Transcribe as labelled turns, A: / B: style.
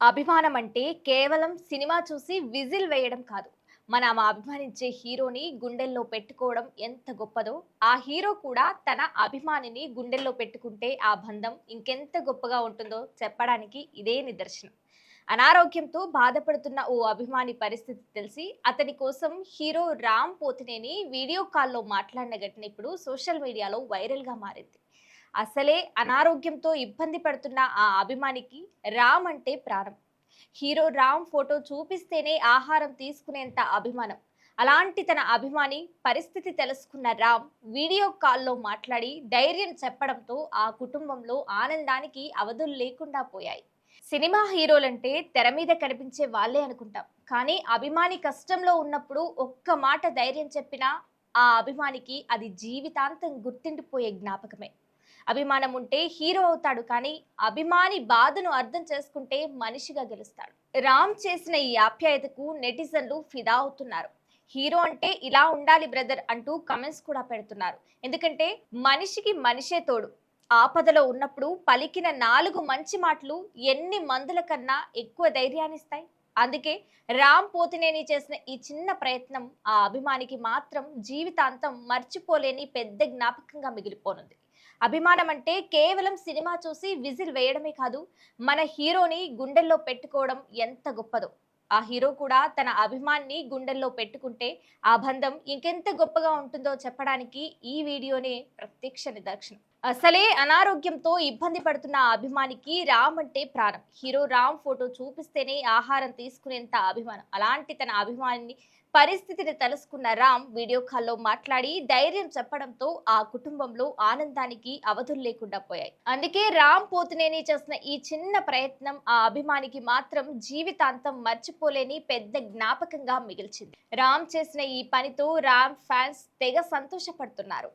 A: అభిమానం అంటే కేవలం సినిమా చూసి విజిల్ వేయడం కాదు. మనం అభిమానించే హీరోని గుండెల్లో పెట్టుకోవడం ఎంత గొప్పదో, ఆ హీరో కూడా తన అభిమానిని గుండెల్లో పెట్టుకుంటే ఆ బంధం ఇంకెంత గొప్పగా ఉంటుందో చెప్పడానికి ఇదే నిదర్శనం. అనారోగ్యంతో బాధపడుతున్న ఓ అభిమాని పరిస్థితి తెలిసి అతని కోసం హీరో రామ్ పోతినేని వీడియో కాల్లో మాట్లాడిన ఘటన ఇప్పుడు సోషల్ మీడియాలో వైరల్గా మారింది. అసలే అనారోగ్యంతో ఇబ్బంది పడుతున్న ఆ అభిమానికి రామ్ అంటే ప్రాణం. హీరో రామ్ ఫోటో చూపిస్తేనే ఆహారం తీసుకునేంత అభిమానం. అలాంటి తన అభిమాని పరిస్థితి తెలుసుకున్న రామ్ వీడియో కాల్లో మాట్లాడి ధైర్యం చెప్పడంతో ఆ కుటుంబంలో ఆనందానికి అవధులు లేకుండా పోయాయి. సినిమా హీరోలంటే తెర మీద కనిపించే వాళ్ళే అనుకుంటాం, కానీ అభిమాని కష్టంలో ఉన్నప్పుడు ఒక్క మాట ధైర్యం చెప్పినా ఆ అభిమానికి అది జీవితాంతం గుర్తుండిపోయే జ్ఞాపకమే. అభిమానం ఉంటే హీరో అవుతాడు, కానీ అభిమాని బాధను అర్థం చేసుకుంటే మనిషిగా గెలుస్తాడు. రామ్ చేసిన ఈ ఆప్యాయతకు నెటిజన్లు ఫిదా అవుతున్నారు. హీరో అంటే ఇలా ఉండాలి బ్రదర్ అంటూ కమెంట్స్ కూడా పెడుతున్నారు. ఎందుకంటే మనిషికి మనిషే తోడు. ఆపదలో ఉన్నప్పుడు పలికిన 4 మంచి మాటలు ఎన్ని మందుల కన్నా ఎక్కువ ధైర్యాన్నిస్తాయి. అందుకే రామ్ పోతినేని చేసిన ఈ చిన్న ప్రయత్నం ఆ అభిమానికి మాత్రం జీవితాంతం మర్చిపోలేని పెద్ద జ్ఞాపకంగా మిగిలిపోనుంది. అభిమానం అంటే కేవలం సినిమా చూసి విజిల్ వేయడమే కాదు, మన హీరోని గుండెల్లో పెట్టుకోవడం ఎంత గొప్పదో. ఆ హీరో కూడా తన అభిమాన్ని గుండెల్లో పెట్టుకుంటే ఆ బంధం ఇంకెంత గొప్పగా ఉంటుందో చెప్పడానికి ఈ వీడియోనే ప్రత్యక్ష నిదర్శనం. అసలే అనారోగ్యంతో ఇబ్బంది పడుతున్న ఆ అభిమానికి రామ్ అంటే ప్రాణం. హీరో రామ్ ఫోటో చూపిస్తేనే ఆహారం తీసుకునేంత అభిమానం. అలాంటి తన అభిమానిని పరిస్థితిని తెలుసుకున్న రామ్ వీడియో కాల్లో మాట్లాడి ధైర్యం చెప్పడంతో ఆ కుటుంబంలో ఆనందానికి అవధులు లేకుండా పోయాయి. అందుకే రామ్ పోతినేని చేసిన ఈ చిన్న ప్రయత్నం ఆ అభిమానికి మాత్రం జీవితాంతం మర్చిపోలేని పెద్ద జ్ఞాపకంగా మిగిల్చింది. రామ్ చేసిన ఈ పనితో రామ్ ఫ్యాన్స్ తెగ సంతోషపడుతున్నారు.